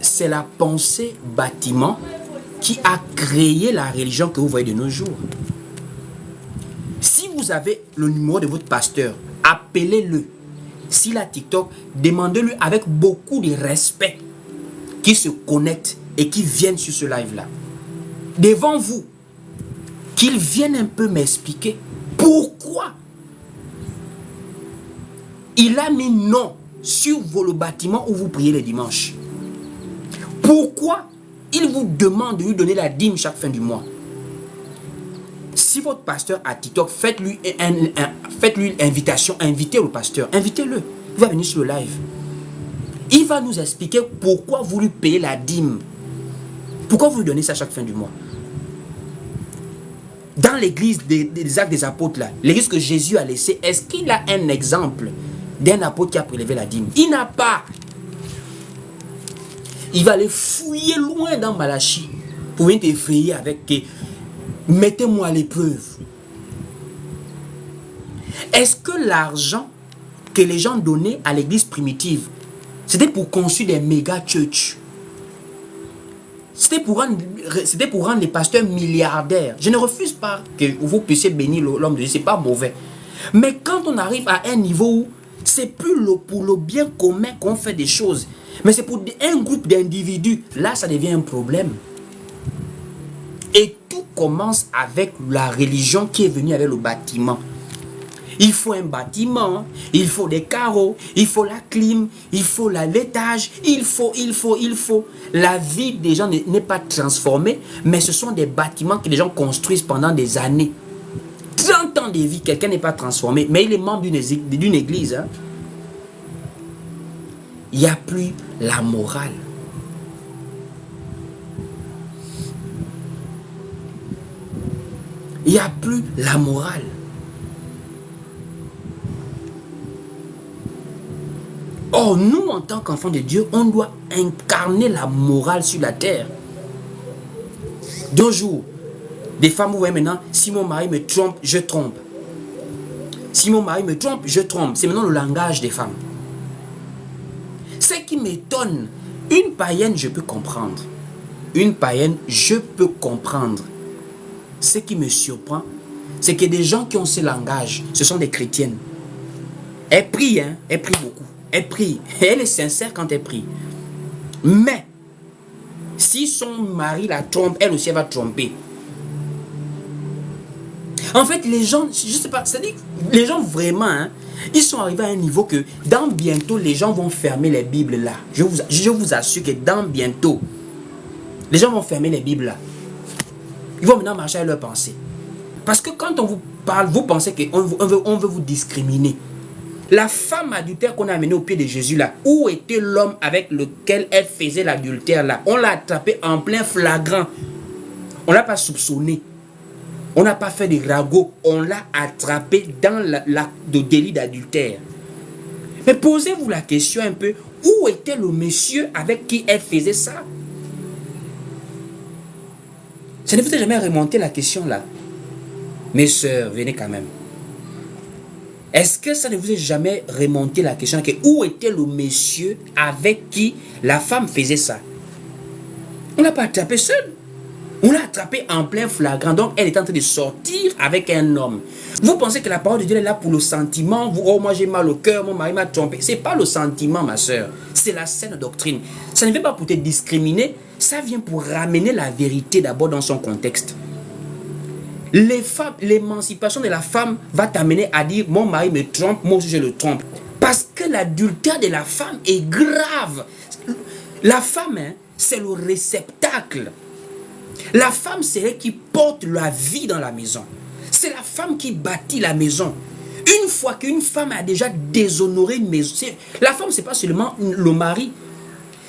C'est la pensée bâtiment qui a créé la religion que vous voyez de nos jours. Si vous avez le numéro de votre pasteur, appelez-le. S'il a TikTok, demandez-lui avec beaucoup de respect qu'il se connecte et qu'il vienne sur ce live-là. Devant vous, qu'il vienne un peu m'expliquer pourquoi il a mis non sur le bâtiment où vous priez le dimanche. Pourquoi il vous demande de lui donner la dîme chaque fin du mois. Si votre pasteur a TikTok, faites-lui une invitation, invitez le pasteur, invitez-le, il va venir sur le live. Il va nous expliquer pourquoi vous lui payez la dîme. Pourquoi vous lui donnez ça chaque fin du mois. Dans l'église des Actes des Apôtres, là, l'église que Jésus a laissée, est-ce qu'il a un exemple d'un apôtre qui a prélevé la dîme? Il n'a pas. Il va aller fouiller loin dans Malachie pour venir t'effrayer avec mettez-moi à l'épreuve. Est-ce que l'argent que les gens donnaient à l'église primitive, c'était pour construire des méga churches? C'était pour rendre les pasteurs milliardaires. Je ne refuse pas que vous puissiez bénir l'homme de Dieu, c'est pas mauvais. Mais quand on arrive à un niveau où c'est plus pour le bien commun qu'on fait des choses, mais c'est pour un groupe d'individus, là ça devient un problème. Et tout commence avec la religion qui est venue avec le bâtiment. Il faut un bâtiment, il faut des carreaux, il faut la clim, il faut l'étage, il faut. La vie des gens n'est pas transformée, mais ce sont des bâtiments que les gens construisent pendant des années. 30 ans de vie, quelqu'un n'est pas transformé, mais il est membre d'une église. Hein. Il n'y a plus la morale. Il n'y a plus la morale. Or, nous, en tant qu'enfants de Dieu, on doit incarner la morale sur la terre. D'un jour, des femmes, vous voyez maintenant, si mon mari me trompe, je trompe. Si mon mari me trompe, je trompe. C'est maintenant le langage des femmes. Ce qui m'étonne, une païenne, je peux comprendre. Une païenne, je peux comprendre. Ce qui me surprend, c'est que des gens qui ont ce langage, ce sont des chrétiennes. Elle prie, hein, elle prie beaucoup. Elle prie. Elle est sincère quand elle prie. Mais, si son mari la trompe, elle aussi elle va tromper. En fait, les gens, je ne sais pas, c'est-à-dire, les gens vraiment, hein, ils sont arrivés à un niveau que dans bientôt, les gens vont fermer les Bibles là. Je vous assure que dans bientôt, les gens vont fermer les Bibles là. Ils vont maintenant marcher à leur pensée. Parce que quand on vous parle, vous pensez qu'on veut vous discriminer. La femme adultère qu'on a amenée au pied de Jésus là, où était l'homme avec lequel elle faisait l'adultère là? On l'a attrapé en plein flagrant. On ne l'a pas soupçonné. On n'a pas fait des ragots. On l'a attrapé dans le délit d'adultère. Mais posez-vous la question un peu, où était le monsieur avec qui elle faisait ça? Ça ne vous a jamais remonté la question là? Mes sœurs, venez quand même. Est-ce que ça ne vous a jamais remonté la question que où était le monsieur avec qui la femme faisait ça? On ne l'a pas attrapé seul. On l'a attrapé en plein flagrant. Donc, elle est en train de sortir avec un homme. Vous pensez que la parole de Dieu est là pour le sentiment? Vous, oh, moi j'ai mal au cœur, mon mari m'a trompé. Ce n'est pas le sentiment, ma soeur. C'est la saine doctrine. Ça ne vient pas pour te discriminer. Ça vient pour ramener la vérité d'abord dans son contexte. L'émancipation de la femme va t'amener à dire mon mari me trompe, moi aussi je le trompe. Parce que l'adultère de la femme est grave. La femme, hein, c'est le réceptacle. La femme, c'est elle qui porte la vie dans la maison. C'est la femme qui bâtit la maison. Une fois qu'une femme a déjà déshonoré une maison, la femme, ce n'est pas seulement le mari,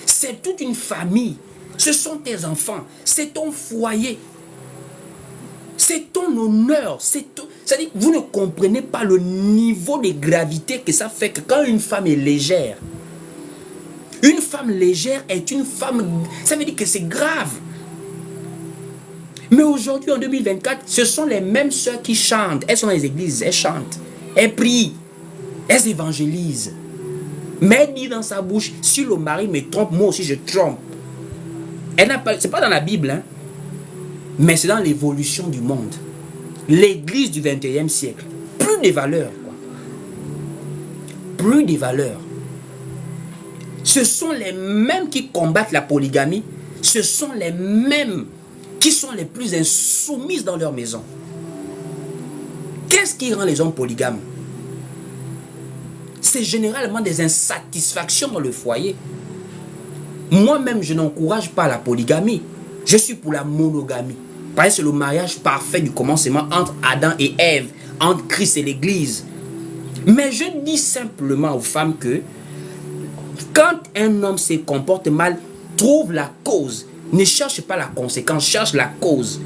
c'est toute une famille. Ce sont tes enfants, c'est ton foyer. C'est ton honneur. C'est-à-dire que vous ne comprenez pas le niveau de gravité que ça fait que quand une femme est légère, une femme légère est une femme, ça veut dire que c'est grave. Mais aujourd'hui, en 2024, ce sont les mêmes sœurs qui chantent. Elles sont dans les églises, elles chantent, elles prient, elles évangélisent. Mais elle dit dans sa bouche, si le mari me trompe, moi aussi je trompe. Ce n'est pas dans la Bible, hein. Mais c'est dans l'évolution du monde. L'église du 21e siècle. Plus de valeurs. Plus de valeurs. Ce sont les mêmes qui combattent la polygamie. Ce sont les mêmes qui sont les plus insoumises dans leur maison. Qu'est-ce qui rend les hommes polygames? C'est généralement des insatisfactions dans le foyer. Moi-même, je n'encourage pas la polygamie. Je suis pour la monogamie. Parce que c'est le mariage parfait du commencement entre Adam et Ève, entre Christ et l'Église. Mais je dis simplement aux femmes que quand un homme se comporte mal, trouve la cause. Ne cherche pas la conséquence, cherche la cause.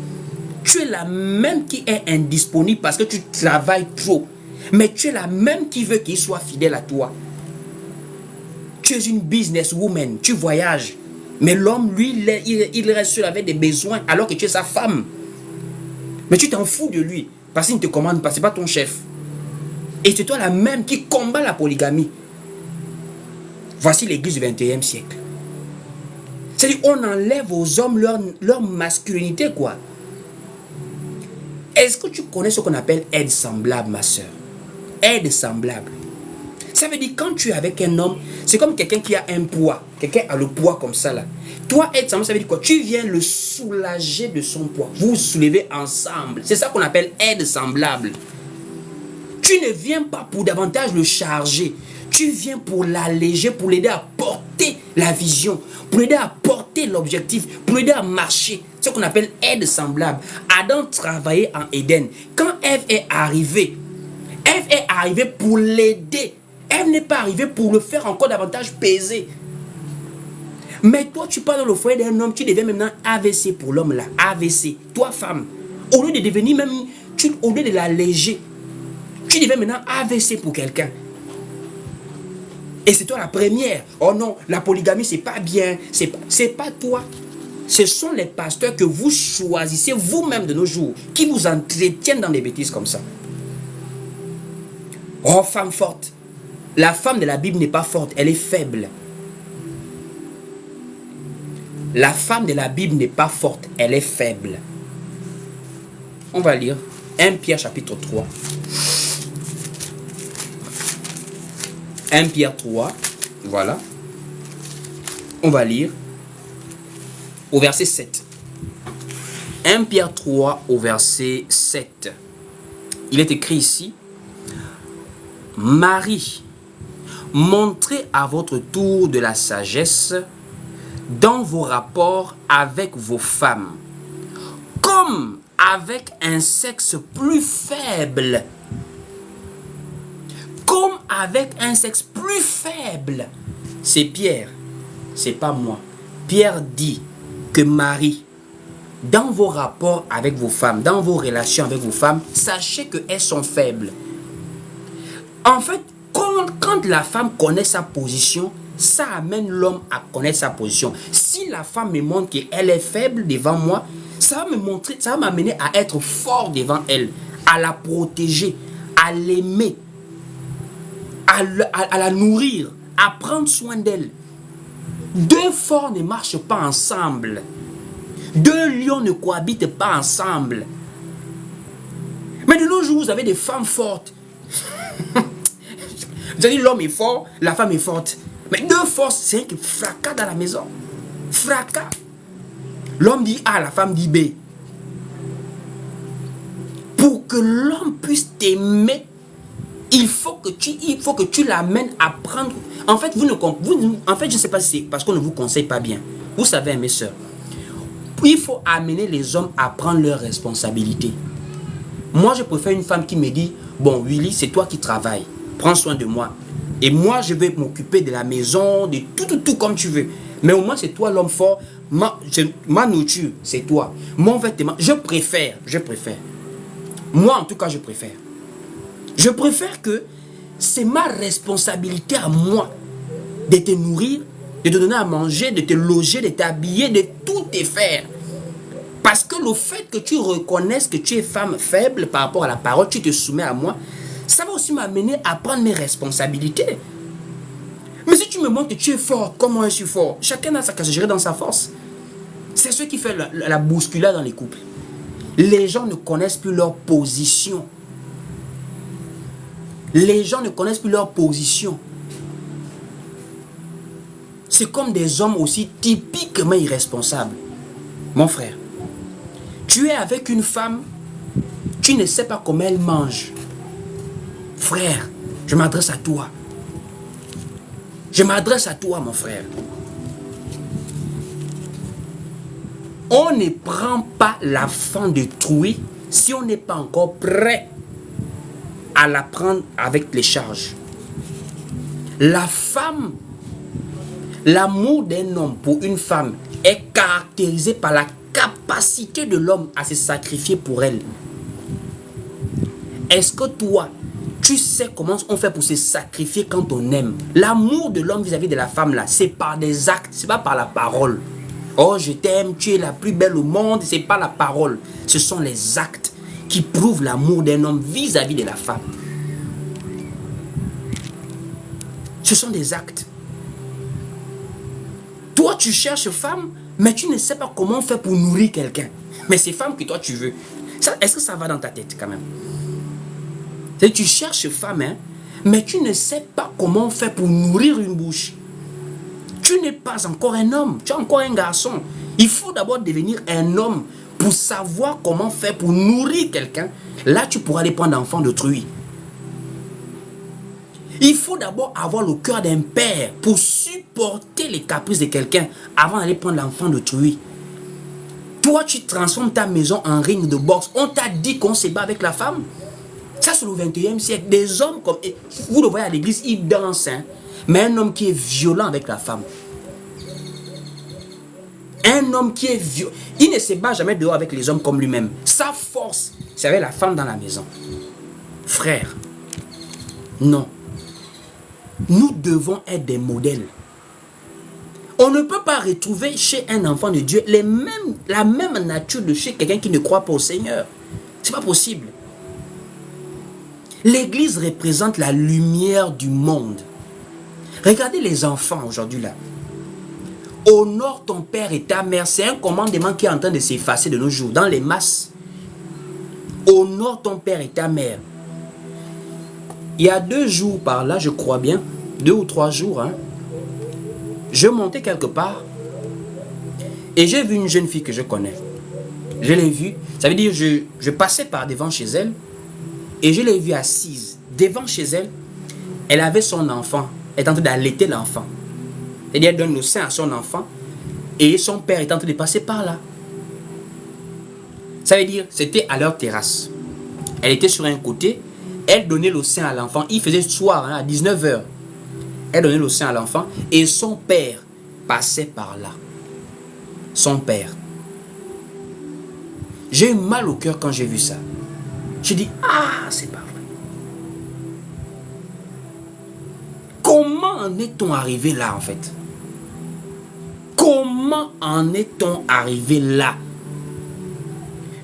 Tu es la même qui est indisponible parce que tu travailles trop. Mais tu es la même qui veut qu'il soit fidèle à toi. Tu es une businesswoman, tu voyages. Mais l'homme, lui, il reste seul avec des besoins alors que tu es sa femme. Mais tu t'en fous de lui parce qu'il ne te commande pas, ce n'est pas ton chef. Et c'est toi la même qui combat la polygamie. Voici l'église du 21e siècle. C'est-à-dire on enlève aux hommes leur masculinité, quoi. Est-ce que tu connais ce qu'on appelle aide semblable, ma soeur? Aide semblable. Ça veut dire quand tu es avec un homme, c'est comme quelqu'un qui a un poids. Quelqu'un a le poids comme ça là. Toi, aide semblable, ça veut dire quoi? Tu viens le soulager de son poids. Vous vous soulevez ensemble. C'est ça qu'on appelle aide semblable. Tu ne viens pas pour davantage le charger. Tu viens pour l'alléger, pour l'aider à porter la vision, pour l'aider à porter l'objectif, pour l'aider à marcher. C'est ce qu'on appelle aide semblable. Adam travaillait en Éden. Quand Ève est arrivée pour l'aider. Ève n'est pas arrivée pour le faire encore davantage peser. Mais toi, tu pars dans le foyer d'un homme, tu deviens maintenant AVC pour l'homme là. AVC. Toi, femme, au lieu de devenir même, au lieu de l'alléger, tu deviens maintenant AVC pour quelqu'un. Et c'est toi la première. Oh non, la polygamie, c'est pas bien. C'est pas toi. Ce sont les pasteurs que vous choisissez vous-même de nos jours, qui vous entretiennent dans des bêtises comme ça. Oh, femme forte. La femme de la Bible n'est pas forte, elle est faible. La femme de la Bible n'est pas forte, elle est faible. On va lire 1 Pierre chapitre 3. 1 Pierre 3, voilà. On va lire au verset 7. 1 Pierre 3 au verset 7. Il est écrit ici: Marie, montrez à votre tour de la sagesse dans vos rapports avec vos femmes, comme avec un sexe plus faible, comme avec un sexe plus faible. C'est Pierre, c'est pas moi. Pierre dit que Marie, dans vos rapports avec vos femmes, dans vos relations avec vos femmes, sachez qu'elles sont faibles. En fait, quand la femme connaît sa position, ça amène l'homme à connaître sa position. Si la femme me montre qu'elle est faible devant moi, ça va me montrer, ça va m'amener à être fort devant elle, à la protéger, à l'aimer, à la nourrir, à prendre soin d'elle. Deux forts ne marchent pas ensemble. Deux lions ne cohabitent pas ensemble. Mais de nos jours, vous avez des femmes fortes. Vous avez dit l'homme est fort, la femme est forte. Mais deux forces, c'est un fracas dans la maison. Fracas. L'homme dit A, la femme dit B. Pour que l'homme puisse t'aimer, il faut que tu l'amènes à prendre. En fait, je ne sais pas si c'est parce qu'on ne vous conseille pas bien. Vous savez, mes soeurs, il faut amener les hommes à prendre leurs responsabilités. Moi, je préfère une femme qui me dit, bon, Willy, c'est toi qui travailles. Prends soin de moi. Et moi, je vais m'occuper de la maison, de tout comme tu veux. Mais au moins, c'est toi l'homme fort. Ma nourriture, c'est toi. Mon vêtement, je préfère. Moi, en tout cas, je préfère. Je préfère que c'est ma responsabilité à moi de te nourrir, de te donner à manger, de te loger, de t'habiller, de tout te faire. Parce que le fait que tu reconnaisses que tu es femme faible par rapport à la parole, tu te soumets à moi, ça va aussi m'amener à prendre mes responsabilités. Mais si tu me montres que tu es fort, comme moi je suis fort, chacun a sa catégorie dans sa force. C'est ce qui fait la bousculade dans les couples. Les gens ne connaissent plus leur position. Les gens ne connaissent plus leur position. C'est comme des hommes aussi typiquement irresponsables. Mon frère, tu es avec une femme, tu ne sais pas comment elle mange. Frère, je m'adresse à toi. Je m'adresse à toi, mon frère. On ne prend pas la faim d'autrui si on n'est pas encore prêt à la prendre avec les charges. La femme, l'amour d'un homme pour une femme est caractérisé par la capacité de l'homme à se sacrifier pour elle. Est-ce que toi, tu sais comment on fait pour se sacrifier quand on aime? L'amour de l'homme vis-à-vis de la femme là, c'est par des actes, c'est pas par la parole. Oh, je t'aime, tu es la plus belle au monde, c'est pas la parole. Ce sont les actes qui prouvent l'amour d'un homme vis-à-vis de la femme. Ce sont des actes. Toi, tu cherches femme, mais tu ne sais pas comment faire pour nourrir quelqu'un. Mais c'est femme que toi tu veux. Est-ce que ça va dans ta tête quand même? Tu cherches femme, hein, mais tu ne sais pas comment faire pour nourrir une bouche. Tu n'es pas encore un homme, tu es encore un garçon. Il faut d'abord devenir un homme pour savoir comment faire pour nourrir quelqu'un. Là, tu pourras aller prendre l'enfant d'autrui. Il faut d'abord avoir le cœur d'un père pour supporter les caprices de quelqu'un avant d'aller prendre l'enfant d'autrui. Toi, tu transformes ta maison en ring de boxe. On t'a dit qu'on se bat avec la femme. Ça, c'est le 21e siècle. Des hommes comme... Vous le voyez à l'église, ils dansent. Hein? Mais un homme qui est violent avec la femme. Un homme qui est violent. Il ne se bat jamais dehors avec les hommes comme lui-même. Sa force, c'est avec la femme dans la maison. Frère, non. Nous devons être des modèles. On ne peut pas retrouver chez un enfant de Dieu la même nature de chez quelqu'un qui ne croit pas au Seigneur. C'est pas possible. L'église représente la lumière du monde. Regardez les enfants aujourd'hui là. Honore ton père et ta mère. C'est un commandement qui est en train de s'effacer de nos jours dans les masses. Honore ton père et ta mère. Il y a 2 jours par là, je crois bien, 2 ou 3 jours, hein, je montais quelque part et j'ai vu une jeune fille que je connais. Je l'ai vue, ça veut dire je passais par devant chez elle et je l'ai vue assise devant chez elle. Elle avait son enfant, elle est en train d'allaiter l'enfant. C'est-à-dire elle donne le sein à son enfant et son père est en train de passer par là. Ça veut dire c'était à leur terrasse. Elle était sur un côté Elle donnait le sein à l'enfant. Il faisait soir à 19h. Elle donnait le sein à l'enfant et son père passait par là. Son père. J'ai eu mal au cœur quand j'ai vu ça. J'ai dit, ah, c'est pas vrai. Comment en est-on arrivé là en fait? Comment en est-on arrivé là?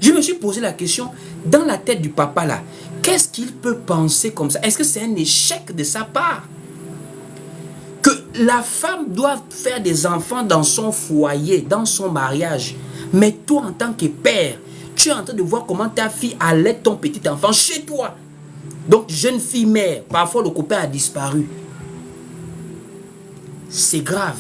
Je me suis posé la question, dans la tête du papa là, qu'est-ce qu'il peut penser comme ça? Est-ce que c'est un échec de sa part? Que la femme doit faire des enfants dans son foyer, dans son mariage. Mais toi en tant que père, tu es en train de voir comment ta fille allait ton petit enfant chez toi. Donc jeune fille mère, parfois le copain a disparu. C'est grave.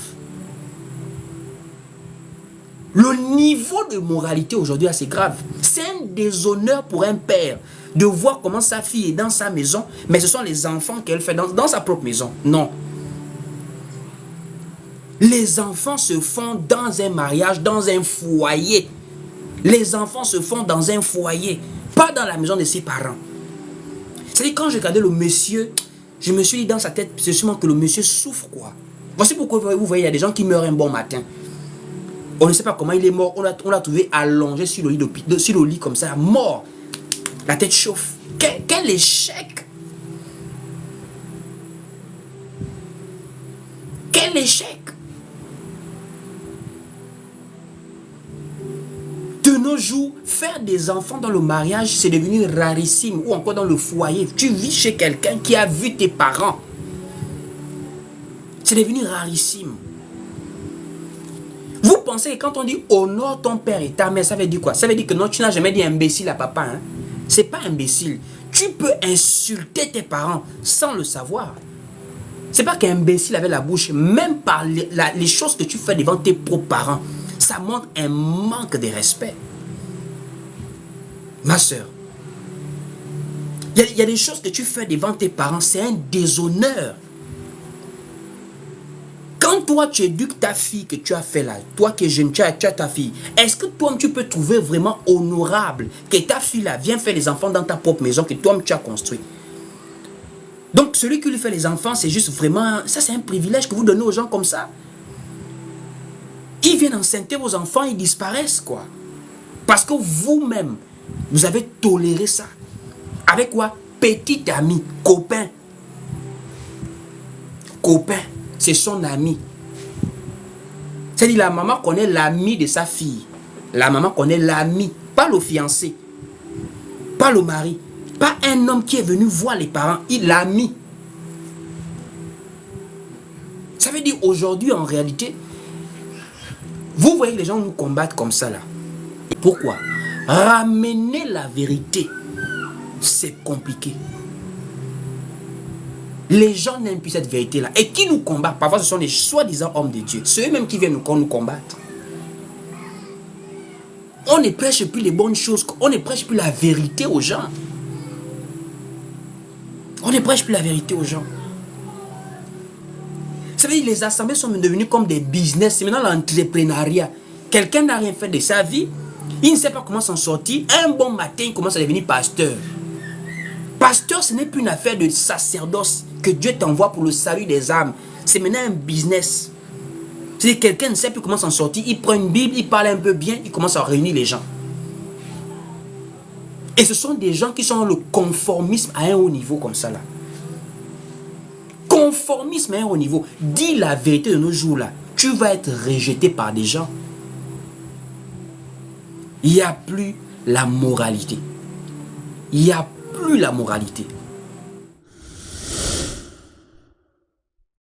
Le niveau de moralité aujourd'hui, c'est grave. C'est un déshonneur pour un père de voir comment sa fille est dans sa maison, mais ce sont les enfants qu'elle fait dans sa propre maison. Non. Les enfants se font dans un mariage, dans un foyer. Les enfants se font dans un foyer, pas dans la maison de ses parents. C'est-à-dire, quand je regardais le monsieur, je me suis dit dans sa tête, c'est sûrement que le monsieur souffre, quoi. Voici pourquoi vous voyez, il y a des gens qui meurent un bon matin. On ne sait pas comment il est mort. On l'a trouvé allongé sur le lit comme ça, mort. La tête chauffe. Quel échec! Quel échec! De nos jours, faire des enfants dans le mariage, c'est devenu rarissime. Ou encore dans le foyer. Tu vis chez quelqu'un qui a vu tes parents. C'est devenu rarissime. Vous pensez que quand on dit honore ton père et ta mère, ça veut dire quoi? Ça veut dire que non, tu n'as jamais dit imbécile à papa. Hein? C'est pas imbécile. Tu peux insulter tes parents sans le savoir. C'est pas qu'imbécile avec la bouche, même par les choses que tu fais devant tes propres parents, ça montre un manque de respect. Ma soeur, il y a des choses que tu fais devant tes parents, c'est un déshonneur. Quand toi tu éduques ta fille que tu as fait là, toi qui es jeune, tu as ta fille, est-ce que toi tu peux trouver vraiment honorable que ta fille là vienne faire les enfants dans ta propre maison que toi tu as construit? Donc celui qui lui fait les enfants, c'est juste vraiment, ça c'est un privilège que vous donnez aux gens comme ça. Ils viennent enceinter vos enfants, ils disparaissent quoi. Parce que vous-même, vous avez toléré ça. Avec quoi? Petit ami, copain. Copain. C'est son ami. C'est-à-dire la maman connaît l'ami de sa fille. La maman connaît l'ami, pas le fiancé, pas le mari, pas un homme qui est venu voir les parents, il l'ami. Ça veut dire aujourd'hui en réalité, vous voyez les gens nous combattent comme ça là. Pourquoi? Ramener la vérité, c'est compliqué. Les gens n'aiment plus cette vérité-là. Et qui nous combattent? Parfois, ce sont les soi-disant hommes de Dieu. Ceux-mêmes qui viennent nous combattre. On ne prêche plus les bonnes choses. On ne prêche plus la vérité aux gens. On ne prêche plus la vérité aux gens. Vous savez, les assemblées sont devenues comme des business. C'est maintenant l'entrepreneuriat. Quelqu'un n'a rien fait de sa vie. Il ne sait pas comment s'en sortir. Un bon matin, il commence à devenir pasteur. Pasteur, ce n'est plus une affaire de sacerdoce que Dieu t'envoie pour le salut des âmes. C'est maintenant un business. C'est-à-dire que quelqu'un ne sait plus comment s'en sortir. Il prend une Bible, il parle un peu bien, il commence à réunir les gens. Et ce sont des gens qui sont dans le conformisme à un haut niveau comme ça là. Conformisme à un haut niveau. Dis la vérité de nos jours là. Tu vas être rejeté par des gens. Il n'y a plus la moralité. Il n'y a plus la moralité.